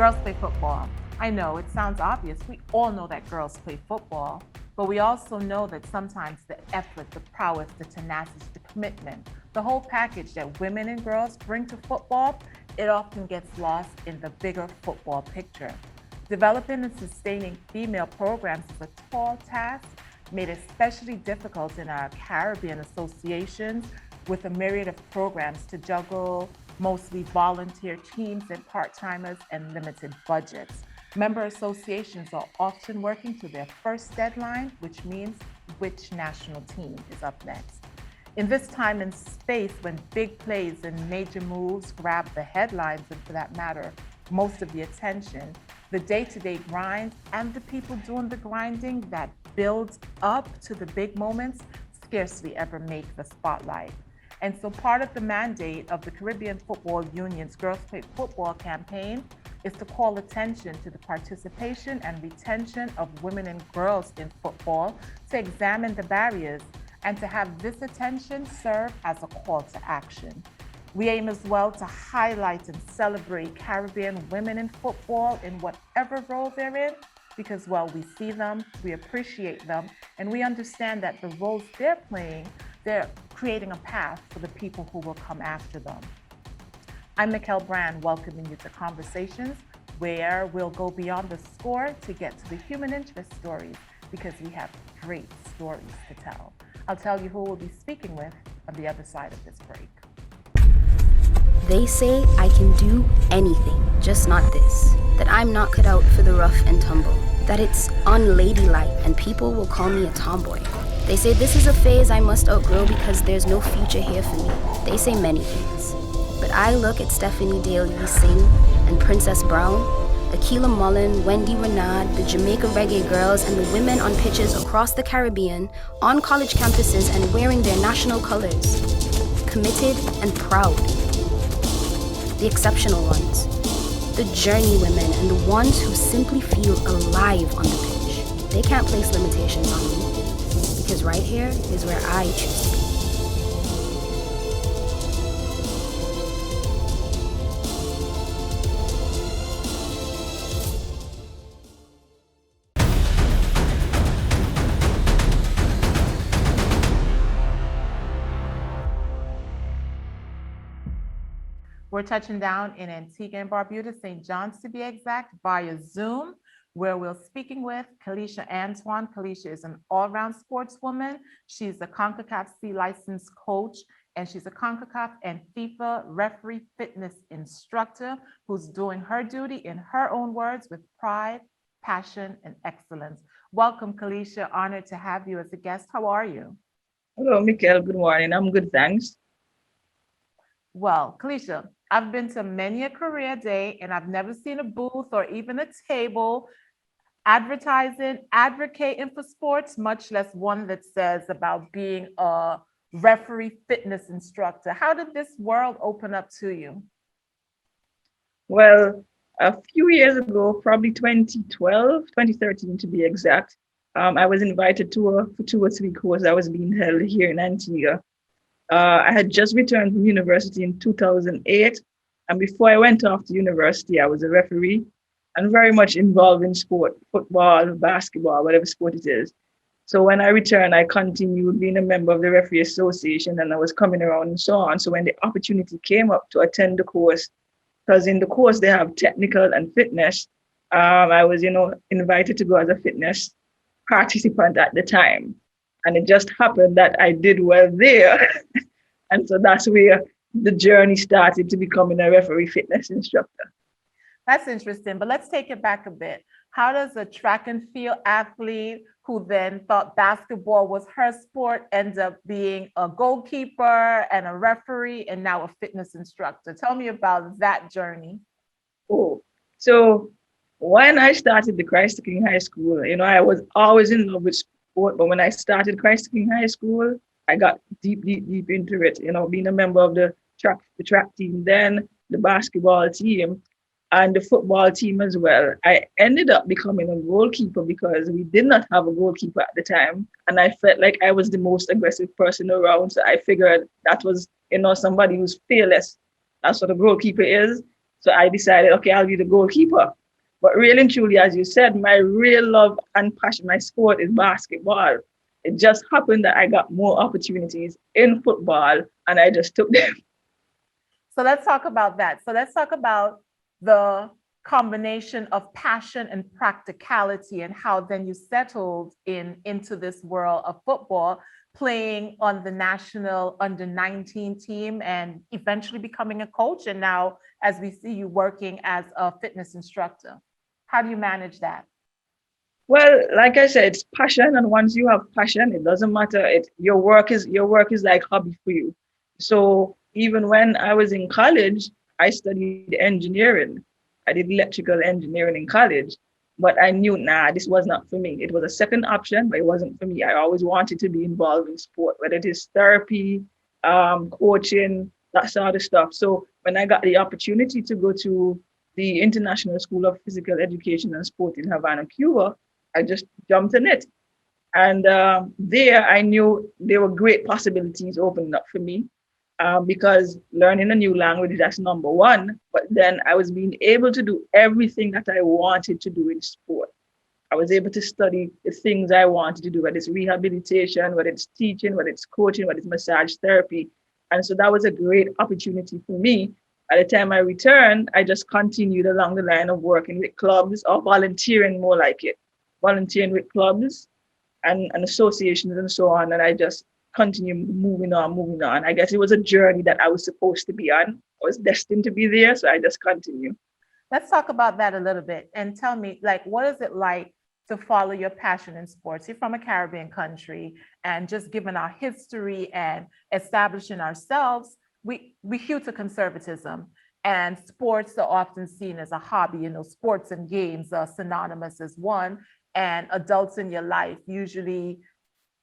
Girls play football. I know it sounds obvious. We all know that girls play football, but we also know that sometimes the effort, the prowess, the tenacity, the commitment, the whole package that women and girls bring to football, it often gets lost in the bigger football picture. Developing and sustaining female programs is a tall task, made especially difficult in our Caribbean associations with a myriad of programs to juggle, mostly volunteer teams and part-timers and limited budgets. Member associations are often working to their first deadline, which means which national team is up next. In this time and space when big plays and major moves grab the headlines and, for that matter, most of the attention, the day-to-day grind and the people doing the grinding that builds up to the big moments scarcely ever make the spotlight. And so part of the mandate of the Caribbean Football Union's Girls Play Football campaign is to call attention to the participation and retention of women and girls in football, to examine the barriers, and to have this attention serve as a call to action. We aim as well to highlight and celebrate Caribbean women in football in whatever role they're in, because, well, we see them, we appreciate them, and we understand that the roles they're playing, they're creating a path for the people who will come after them. I'm Mikkel Brand, welcoming you to Conversations, where we'll go beyond the score to get to the human interest stories, because we have great stories to tell. I'll tell you who we'll be speaking with on the other side of this break. They say I can do anything, just not this. That I'm not cut out for the rough and tumble. That it's unladylike and people will call me a tomboy. They say this is a phase I must outgrow because there's no future here for me. They say many things. But I look at Stephanie Daly Singh and Princess Brown, Akila Mullen, Wendy Renard, the Jamaica Reggae Girls, and the women on pitches across the Caribbean, on college campuses and wearing their national colors. Committed and proud. The exceptional ones. The journey women and the ones who simply feel alive on the pitch. They can't place limitations on me, because right here is where I choose to be. We're touching down in Antigua and Barbuda, St. John's to be exact, via Zoom, where we're speaking with Kelesha Antoine. Kelesha is an all-round sportswoman. She's a Concacaf C licensed coach, and she's a Concacaf and FIFA referee fitness instructor who's doing her duty in her own words with pride, passion, and excellence. Welcome, Kelesha. Honored to have you as a guest. How are you? Hello, Mikkel. Good morning. I'm good, thanks. Well, Kelesha, I've been to many a career day and I've never seen a booth or even a table advocating for sports, much less one that says about being a referee fitness instructor. How did this world open up to you? Well, a few years ago, probably 2012, 2013 to be exact, I was invited to a 2 or 3 courses that was being held here in Antigua. I had just returned from university in 2008. And before I went off to university, I was a referee and very much involved in sport, football, basketball, whatever sport it is. So when I returned, I continued being a member of the referee association and I was coming around and so on. So when the opportunity came up to attend the course, because in the course they have technical and fitness, I was, invited to go as a fitness participant at the time. And it just happened that I did well there. And so that's where the journey started to becoming a referee fitness instructor. That's interesting, but let's take it back a bit. How does a track and field athlete who then thought basketball was her sport end up being a goalkeeper and a referee and now a fitness instructor? Tell me about that journey. Oh, so when I started the Christ King High School, I was always in love with sport, but when I started Christ King High School, I got deep into it, being a member of the track team, then the basketball team and the football team as well. I ended up becoming a goalkeeper because we did not have a goalkeeper at the time. And I felt like I was the most aggressive person around. So I figured that was, somebody who's fearless. That's what a goalkeeper is. So I decided, okay, I'll be the goalkeeper. But really and truly, as you said, my real love and passion, my sport is basketball. It just happened that I got more opportunities in football and I just took them. So let's talk about that. So let's talk about the combination of passion and practicality and how then you settled into this world of football, playing on the national under 19 team and eventually becoming a coach. And now, as we see you working as a fitness instructor, how do you manage that? Well, like I said, it's passion, and once you have passion, it doesn't matter. Your work is like hobby for you. So even when I was in college, I studied engineering. I did electrical engineering in college, but I knew, nah, this was not for me. It was a second option, but it wasn't for me. I always wanted to be involved in sport, whether it is therapy, coaching, that sort of stuff. So when I got the opportunity to go to the International School of Physical Education and Sport in Havana, Cuba, I just jumped in it. And there I knew there were great possibilities opening up for me because learning a new language, that's number one. But then I was being able to do everything that I wanted to do in sport. I was able to study the things I wanted to do, whether it's rehabilitation, whether it's teaching, whether it's coaching, whether it's massage therapy. And so that was a great opportunity for me. By the time I returned, I just continued along the line of working with clubs or volunteering, more like it, volunteering with clubs and associations and so on. And I just continue moving on, moving on. I guess it was a journey that I was supposed to be on. I was destined to be there. So I just continue. Let's talk about that a little bit and tell me, like, what is it like to follow your passion in sports? You're from a Caribbean country, and just given our history and establishing ourselves, we hew to conservatism. And sports are often seen as a hobby. You know, sports and games are synonymous as one. And adults in your life usually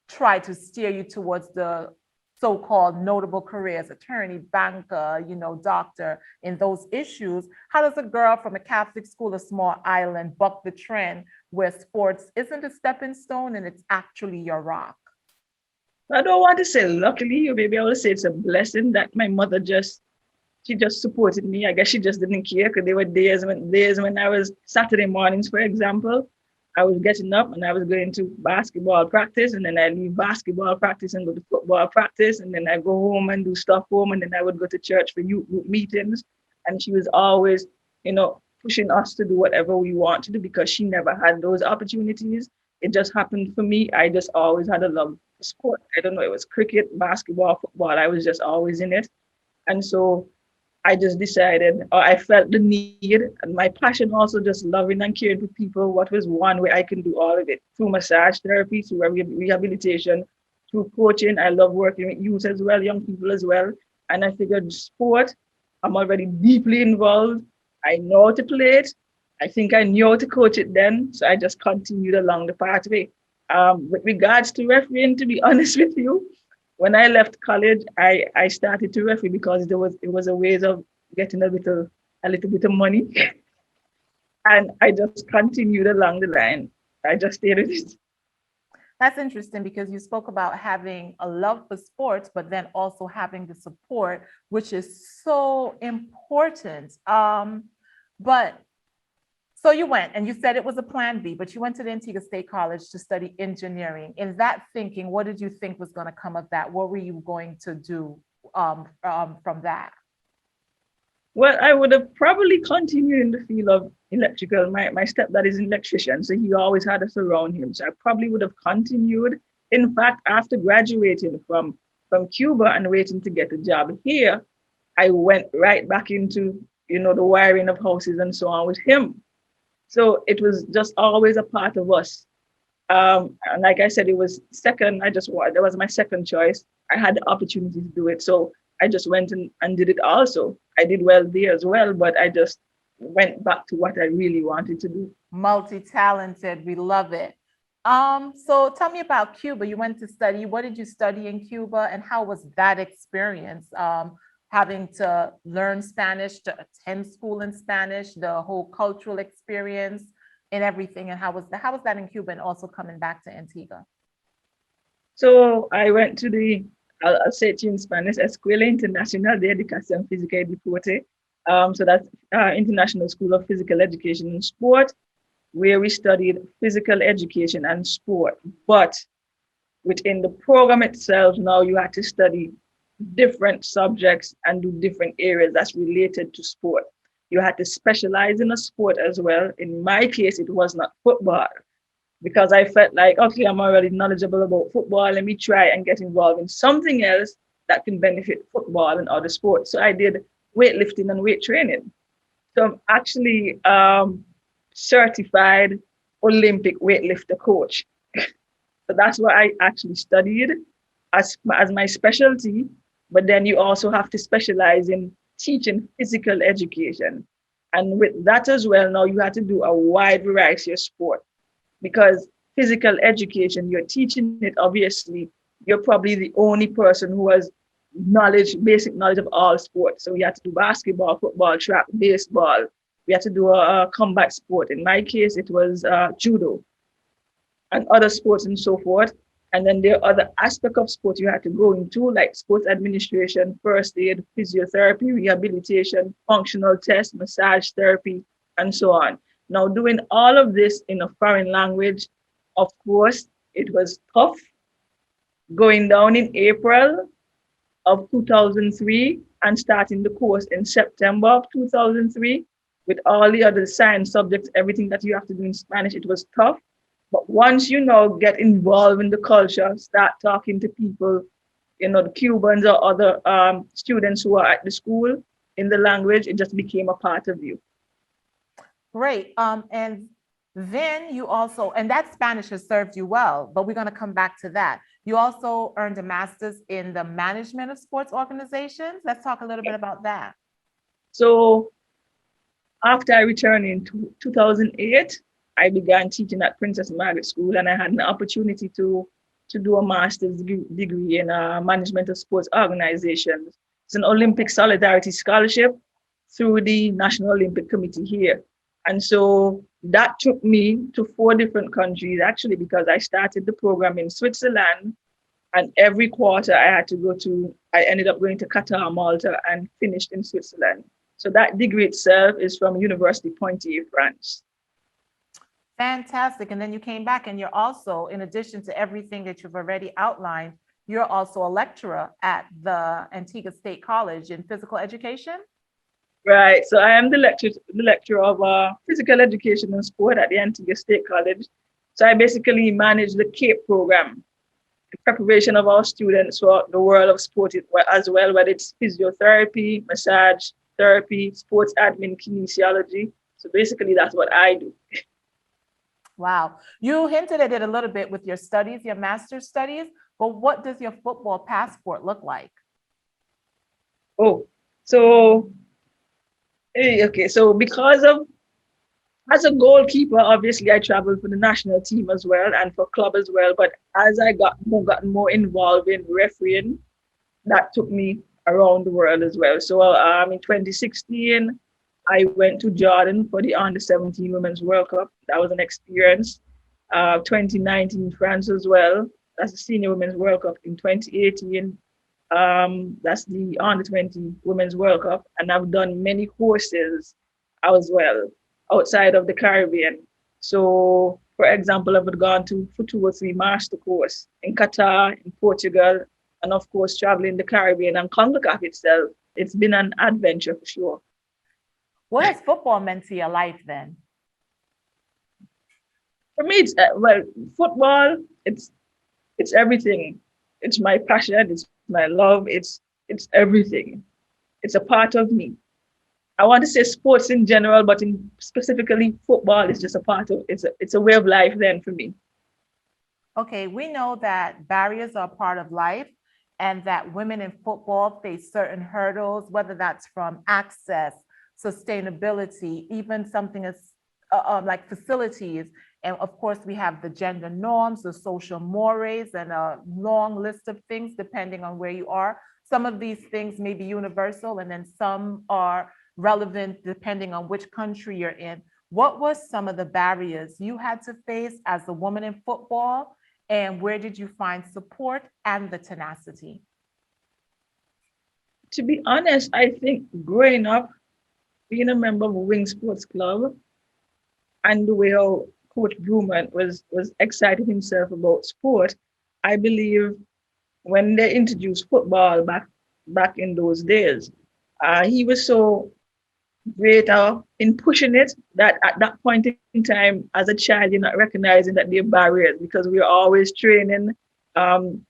try to steer you towards the so-called notable careers, attorney, banker, you know, doctor, in those issues. How does a girl from a Catholic school, a small island, buck the trend where sports isn't a stepping stone and it's actually your rock? I don't want to say luckily, or maybe I will say it's a blessing that my mother she just supported me. I guess she just didn't care, because there were days when I was Saturday mornings, for example, I was getting up and I was going to basketball practice, and then I leave basketball practice and go to football practice, and then I go home and do stuff home, and then I would go to church for youth group meetings. And she was always, pushing us to do whatever we want to do, because she never had those opportunities. It just happened for me. I just always had a love for sport. I don't know, it was cricket, basketball, football. I was just always in it. And so I just decided, or I felt the need, and my passion also, just loving and caring for people. What was one way I can do all of it? Through massage therapy, through rehabilitation, through coaching. I love working with youth as well, young people as well. And I figured sport, I'm already deeply involved. I know how to play it. I think I knew how to coach it then. So I just continued along the pathway. With regards to refereeing, to be honest with you, when I left college, I started to referee because it was a way of getting a little bit of money. And I just continued along the line. I just stayed with it. That's interesting, because you spoke about having a love for sports, but then also having the support, which is so important. But so you went, and you said it was a plan B, but you went to the Antigua State College to study engineering. In that thinking, what did you think was going to come of that? What were you going to do from that? Well, I would have probably continued in the field of electrical. My stepdad is an electrician, so he always had us around him. So I probably would have continued. In fact, after graduating from Cuba and waiting to get a job here, I went right back into, the wiring of houses and so on with him. So it was just always a part of us. And like I said, it was second. That was my second choice. I had the opportunity to do it. So I just went and did it also. I did well there as well, but I just went back to what I really wanted to do. Multi-talented, we love it. So tell me about Cuba. You went to study. What did you study in Cuba, and how was that experience? Having to learn Spanish, to attend school in Spanish, the whole cultural experience and everything. And how was that in Cuba, and also coming back to Antigua? So I went to I'll say it in Spanish, Escuela Internacional de Educación Física y Deporte. So that's International School of Physical Education and Sport, where we studied physical education and sport. But within the program itself, now you had to study different subjects and do different areas that's related to sport. You had to specialize in a sport as well. In my case, it was not football because I felt like, okay, I'm already knowledgeable about football. Let me try and get involved in something else that can benefit football and other sports. So I did weightlifting and weight training. So I'm actually certified Olympic weightlifter coach. So that's what I actually studied as my specialty. But then you also have to specialize in teaching physical education. And with that as well, now you have to do a wide variety of sport because physical education, you're teaching it, obviously, you're probably the only person who has basic knowledge of all sports. So we had to do basketball, football, track, baseball. We had to do a combat sport. In my case, it was judo and other sports and so forth. And then there are other aspects of sport you had to go into, like sports administration, first aid, physiotherapy, rehabilitation, functional test, massage therapy, and so on. Now, doing all of this in a foreign language, of course, it was tough. Going down in April of 2003 and starting the course in September of 2003 with all the other science subjects, everything that you have to do in Spanish, it was tough. But once you know, get involved in the culture, start talking to people, the Cubans or other students who are at the school in the language, it just became a part of you. Great. And then you also, and that Spanish has served you well, but we're going to come back to that. You also earned a master's in the management of sports organizations. Let's talk a little bit about that. So after I returned in 2008, I began teaching at Princess Margaret School, and I had an opportunity to do a master's degree in management of sports organizations. It's an Olympic Solidarity Scholarship through the National Olympic Committee here. And so that took me to 4 different countries, actually, because I started the program in Switzerland, and every quarter I ended up going to Qatar, Malta, and finished in Switzerland. So that degree itself is from University Poitiers, France. Fantastic. And then you came back and you're also, in addition to everything that you've already outlined, you're also a lecturer at the Antigua State College in physical education. Right. So I am the lecturer of physical education and sport at the Antigua State College. So I basically manage the CAPE program, the preparation of our students for the world of sport as well, whether it's physiotherapy, massage therapy, sports admin, kinesiology. So basically that's what I do. Wow. You hinted at it a little bit with your studies, your master's studies, but what does your football passport look like? Oh, so, okay. So as a goalkeeper, obviously I traveled for the national team as well and for club as well. But as I gotten more involved in refereeing, that took me around the world as well. So in 2016, I went to Jordan for the Under-17 Women's World Cup. That was an experience. 2019 France as well. That's the Senior Women's World Cup. In 2018, that's the Under-20 Women's World Cup. And I've done many courses as well outside of the Caribbean. So, for example, I've gone for 2 or 3 master course in Qatar, in Portugal, and of course, traveling the Caribbean and Concacaf itself. It's been an adventure for sure. What has football meant to your life then? For me, it's football. It's everything. It's my passion. It's my love. It's everything. It's a part of me. I want to say sports in general, but specifically football is just a part of. It's a way of life then for me. Okay, we know that barriers are a part of life, and that women in football face certain hurdles, whether that's from access, sustainability, even something as like facilities. And of course, we have the gender norms, the social mores, and a long list of things depending on where you are. Some of these things may be universal, and then some are relevant depending on which country you're in. What were some of the barriers you had to face as a woman in football, and where did you find support and the tenacity? To be honest, I think growing up, being a member of a wing sports club and the way how Coach Bruman was excited himself about sport, I believe when they introduced football back in those days, he was so greater in pushing it that at that point in time, as a child, you're not recognizing that there are barriers because we're always training.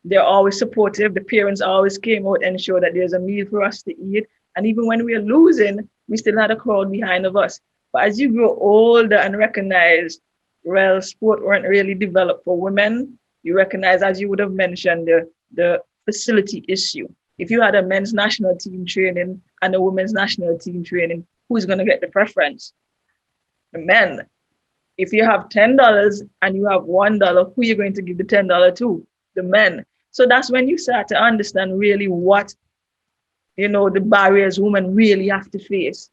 They're always supportive. The parents always came out and ensure that there's a meal for us to eat. And even when we're losing, we still had a crowd behind of us. But as you grow older and recognize, well, sport weren't really developed for women, you recognize, as you would have mentioned, the facility issue. If you had a men's national team training and a women's national team training, who's going to get the preference? The men. If you have $10 and you have $1, who are you going to give the $10 to? The men. So that's when you start to understand really what, the barriers women really have to face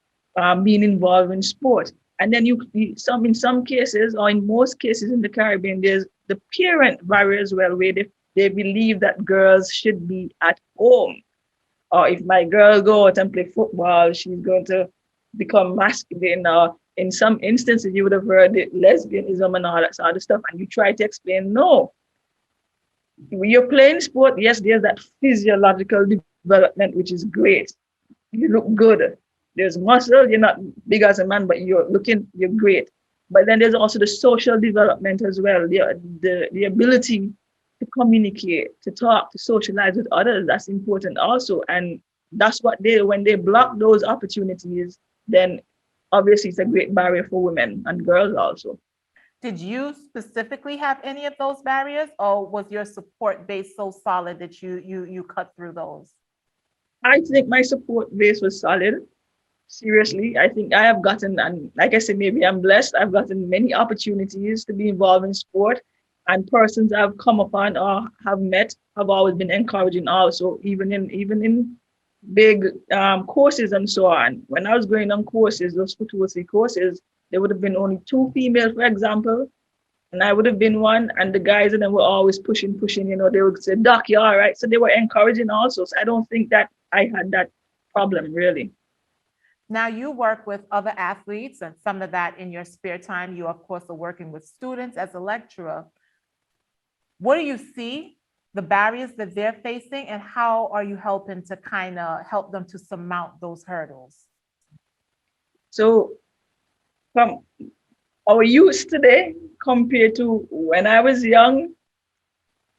being involved in sport. And then in some cases, or in most cases in the Caribbean, there's the parent barrier as well, where they believe that girls should be at home. Or if my girl go out and play football, she's going to become masculine. Or in some instances, you would have heard lesbianism and all that sort of stuff. And you try to explain, no. When you're playing sport, yes, there's that physiological development, which is great. You look good. There's muscle, you're not big as a man, but you're great. But then there's also the social development as well, the ability to communicate, to talk, to socialize with others. That's important also. And that's when they block those opportunities, then obviously it's a great barrier for women and girls also. Did you specifically have any of those barriers, or was your support base so solid that you cut through those? I think my support base was solid. Seriously, I think I have gotten, and like I said, maybe I'm blessed, I've gotten many opportunities to be involved in sport, and persons I've come upon or have met have always been encouraging also, even in big courses and so on. When I was going on courses, those 2 or 3 courses, there would have been only 2 females, for example, and I would have been one, and the guys and them were always pushing, they would say, Doc, you're all right. So they were encouraging also. So I don't think that I had that problem, really. Now you work with other athletes, and some of that in your spare time. You, of course, are working with students as a lecturer. What do you see, the barriers that they're facing, and how are you helping to kind of help them to surmount those hurdles? So from our youth today compared to when I was young,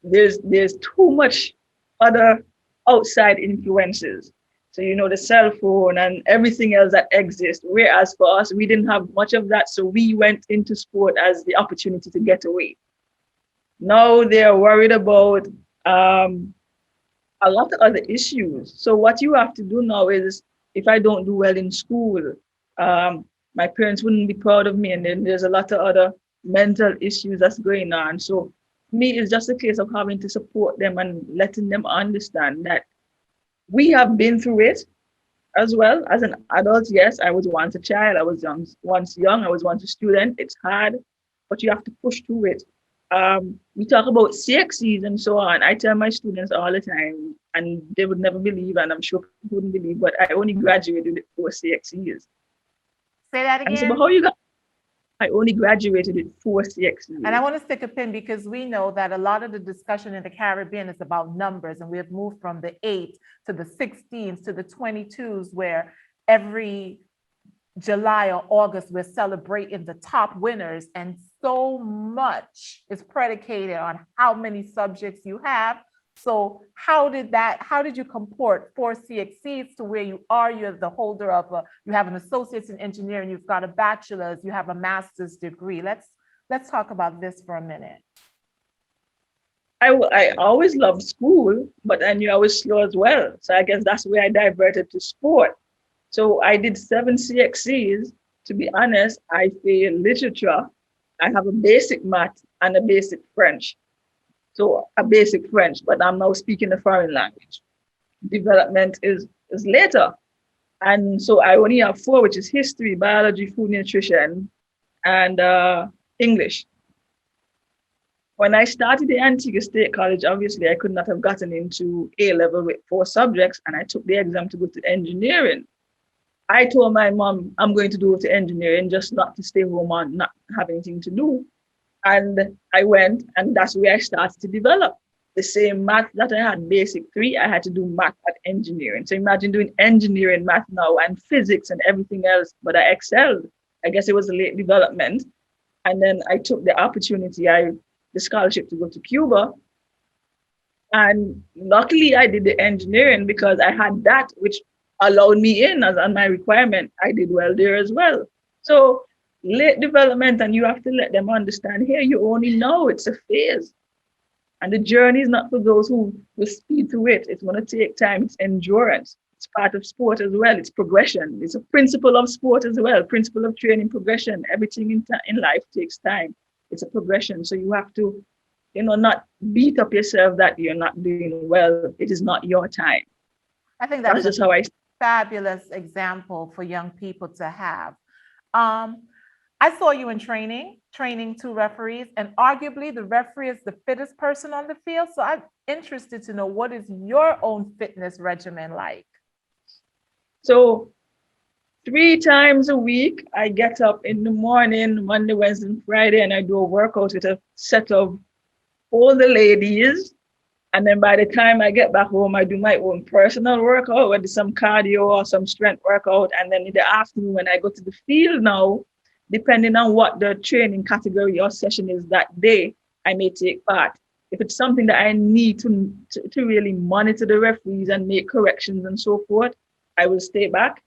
there's too much other outside influences. So, the cell phone and everything else that exists. Whereas for us, we didn't have much of that. So we went into sport as the opportunity to get away. Now they're worried about a lot of other issues. So what you have to do now is, if I don't do well in school, my parents wouldn't be proud of me. And then there's a lot of other mental issues that's going on. So for me, it's just a case of having to support them and letting them understand that we have been through it as well. As an adult, yes, I was once a child, I was once young, I was once a student. It's hard, but you have to push through it. We talk about CXCs and so on. I tell my students all the time, and they would never believe, and I'm sure people wouldn't believe, but I only graduated with 4 CXCs. Say that again. And so, but how you got? I only graduated with 4 CXCs. And I want to stick a pin, because we know that a lot of the discussion in the Caribbean is about numbers, and we have moved from the 8 to the 16s to the 22s, where every July or August we're celebrating the top winners, and so much is predicated on how many subjects you have. So how did you comport 4 CXCs to where you are? You're the holder of you have an associate's in engineering, you've got a bachelor's, you have a master's degree. Let's talk about this for a minute. I always loved school, but I knew I was slow as well. So I guess that's where I diverted to sport. So I did 7 CXCs. To be honest, I failed literature. I have a basic math and a basic French. So a basic French, but I'm now speaking a foreign language. Development is later. And so I only have 4, which is history, biology, food, nutrition, and English. When I started the Antigua State College, obviously I could not have gotten into A-level with 4 subjects, and I took the exam to go to engineering. I told my mom I'm going to do it to engineering, just not to stay home and not have anything to do. And I went, and that's where I started to develop the same math that I had basic three. I had to do math at engineering. So imagine doing engineering, math now, and physics and everything else. But I excelled. I guess it was a late development. And then I took the opportunity, the scholarship to go to Cuba. And luckily, I did the engineering because I had that, which allowed me in as on my requirement. I did well there as well. So late development, and you have to let them understand here, you only know it's a phase. And the journey is not for those who will speed through it. It's going to take time. It's endurance. It's part of sport as well. It's progression. It's a principle of sport as well. Principle of training, progression. Everything in life takes time. It's a progression. So you have to, not beat up yourself that you're not doing well. It is not your time. I think that's just how I fabulous example for young people to have. I saw you in training two referees, and arguably the referee is the fittest person on the field. So I'm interested to know, what is your own fitness regimen like? So 3 times a week, I get up in the morning, Monday, Wednesday, and Friday, and I do a workout with a set of all the ladies. And then by the time I get back home, I do my own personal workout, whether it's some cardio or some strength workout. And then in the afternoon, when I go to the field now, depending on what the training category or session is that day, I may take part. If it's something that I need to really monitor the referees and make corrections and so forth, I will stay back.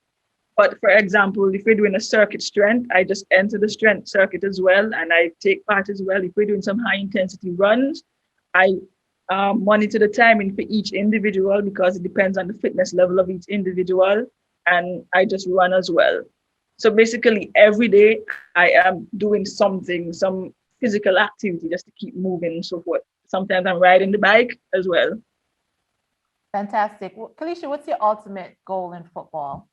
But for example, if we're doing a circuit strength, I just enter the strength circuit as well, and I take part as well. If we're doing some high intensity runs, I monitor the timing for each individual because it depends on the fitness level of each individual, and I just run as well. So basically every day I am doing something, some physical activity just to keep moving and so forth. Sometimes I'm riding the bike as well. Fantastic. Well, Kelesha, what's your ultimate goal in football?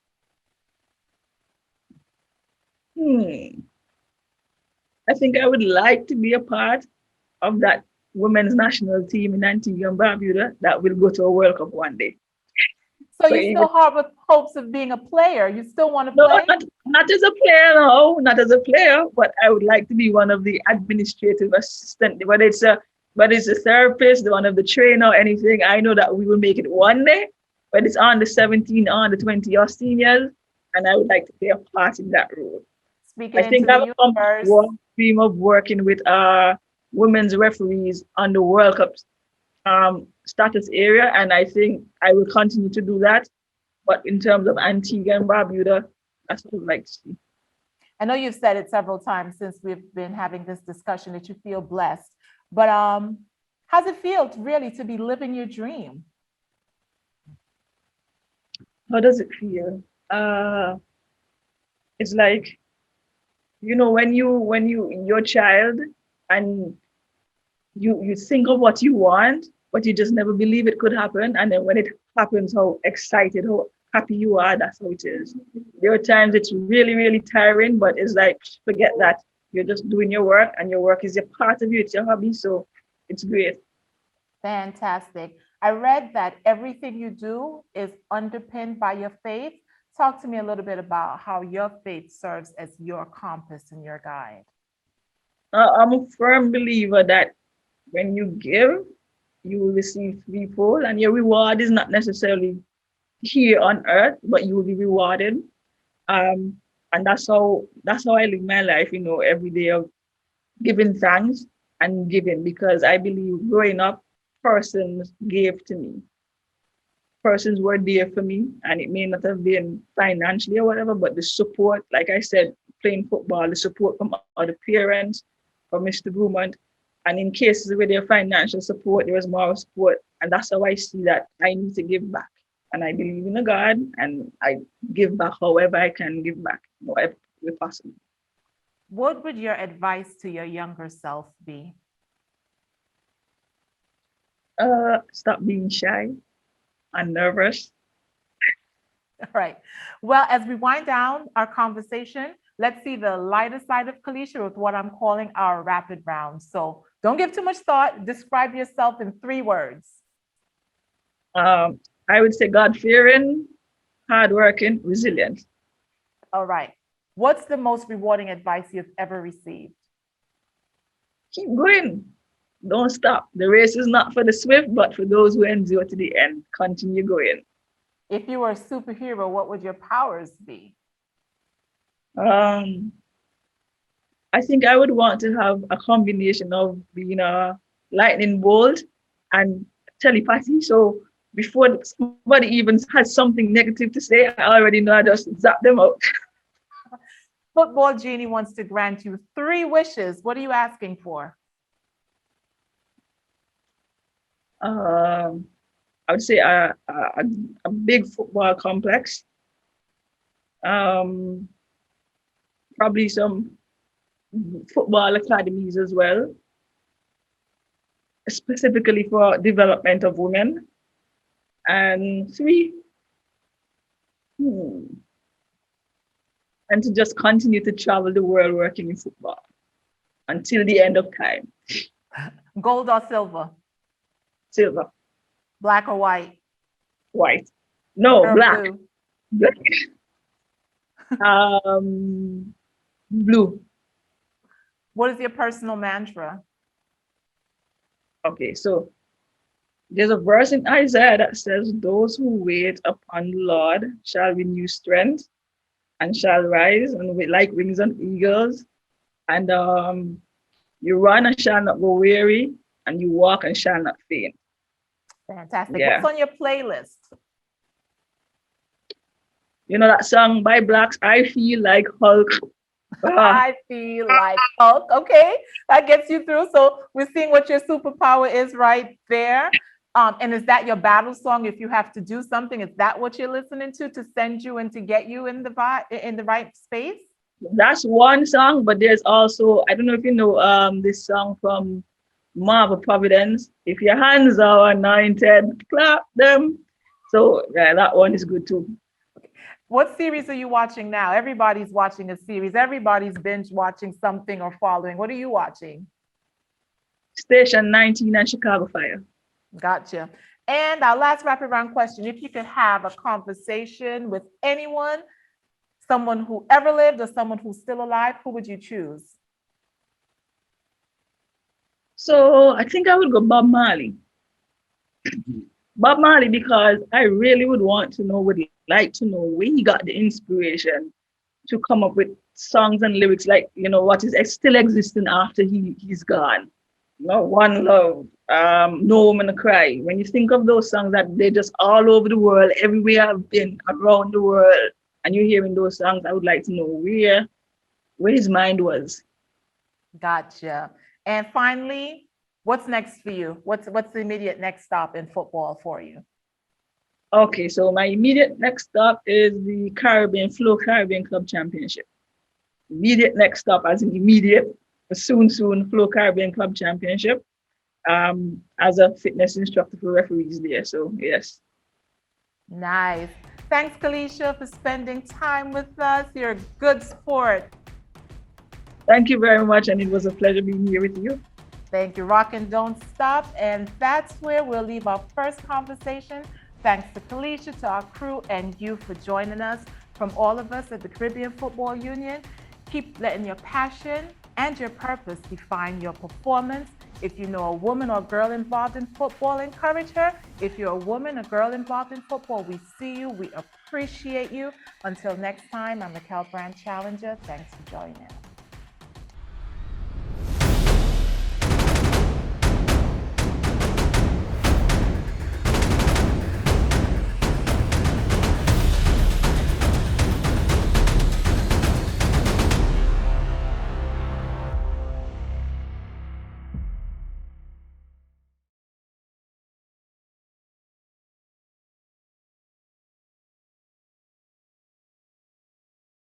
I think I would like to be a part of that women's national team in Antigua and Barbuda that will go to a World Cup one day. So you still harbor hopes of being a player? You still want to play? Not as a player, no, not as a player, but I would like to be one of the administrative assistant, whether it's a therapist, one of the trainer, anything. I know that we will make it one day, but it's on the 17, on the 20 or seniors, and I would like to play a part in that role. Speaking I think I have one dream of working with women's referees on the World Cup status area, and I think I will continue to do that. But in terms of Antigua and Barbuda, that's what I'd like to see. I know you've said it several times since we've been having this discussion that you feel blessed, but how's it feel to be living your dream? How does it feel? It's like, when you're a child and you think of what you want, but you just never believe it could happen. And then when it happens, how excited, how happy you are, that's how it is. There are times it's really, really tiring, but it's like, forget that. You're just doing your work, and your work is a part of you. It's your hobby. So it's great. Fantastic. I read that everything you do is underpinned by your faith. Talk to me a little bit about how your faith serves as your compass and your guide. I'm a firm believer that when you give, you will receive threefold, and your reward is not necessarily here on earth, but you will be rewarded. And that's how I live my life, every day of giving thanks and giving, because I believe growing up, persons gave to me. Persons were there for me, and it may not have been financially or whatever, but the support, like I said, playing football, the support from other parents, from Mr. Brumont, and in cases where there financial support, there was moral support, and that's how I see that I need to give back. And I believe in a God, and I give back however I can give back, whatever possible. What would your advice to your younger self be? Stop being shy and nervous. All right. Well, as we wind down our conversation, let's see the lighter side of Kelesha with what I'm calling our rapid round. So don't give too much thought. Describe yourself in 3 words. I would say God-fearing, hardworking, resilient. All right. What's the most rewarding advice you've ever received? Keep going. Don't stop. The race is not for the swift, but for those who endure to the end. Continue going. If you were a superhero, what would your powers be? I think I would want to have a combination of being a lightning bolt and telepathy. So before somebody even has something negative to say, I already know I just zap them out. Football Genie wants to grant you 3 wishes. What are you asking for? I would say a big football complex. Probably some football academies as well, specifically for development of women. And 3, and to just continue to travel the world working in football until the end of time. Gold or silver? Silver. Black or white? White. No, or black. Blue? Black. Blue. What is your personal mantra? Okay, so there's a verse in Isaiah that says, "Those who wait upon the Lord shall renew strength and shall rise and with like wings on eagles. And you run and shall not go weary, and you walk and shall not faint." Fantastic. Yeah. What's on your playlist? You know that song by Blacks, "I Feel Like Hulk." I feel like Hulk. Okay, that gets you through. So we're seeing what your superpower is right there. And is that your battle song? If you have to do something, is that what you're listening to send you and to get you in the right space? That's one song, but there's also, I don't know if you know this song from Marvel Providence. "If your hands are anointed, clap them." So yeah, that one is good too. What series are you watching now? Everybody's watching a series. Everybody's binge watching something or following. What are you watching? Station 19 and Chicago Fire. Gotcha. And our last rapid round question: if you could have a conversation with anyone, someone who ever lived or someone who's still alive, who would you choose? So I think I would go Bob Marley. Bob Marley, because I really would want to know, would like to know where he got the inspiration to come up with songs and lyrics like, you know, what is still existing after he's gone. You know, "One Love," "No Woman to Cry." When you think of those songs that they're just all over the world, everywhere I've been around the world, and you're hearing those songs, I would like to know where his mind was. Gotcha. And finally, what's next for you? What's the immediate next stop in football for you? Okay, so my immediate next stop is the Flow Caribbean Club Championship. Immediate next stop, as in immediate, soon, Flow Caribbean Club Championship, as a fitness instructor for referees there. So yes. Nice. Thanks, Kelesha, for spending time with us. You're a good sport. Thank you very much, and it was a pleasure being here with you. Thank you. Rock and don't stop. And that's where we'll leave our first conversation. Thanks to Kelesha, to our crew, and you for joining us. From all of us at the Caribbean Football Union, keep letting your passion and your purpose define your performance. If you know a woman or girl involved in football, encourage her. If you're a woman or girl involved in football, we see you. We appreciate you. Until next time, I'm Raquel Brand Challenger. Thanks for joining us.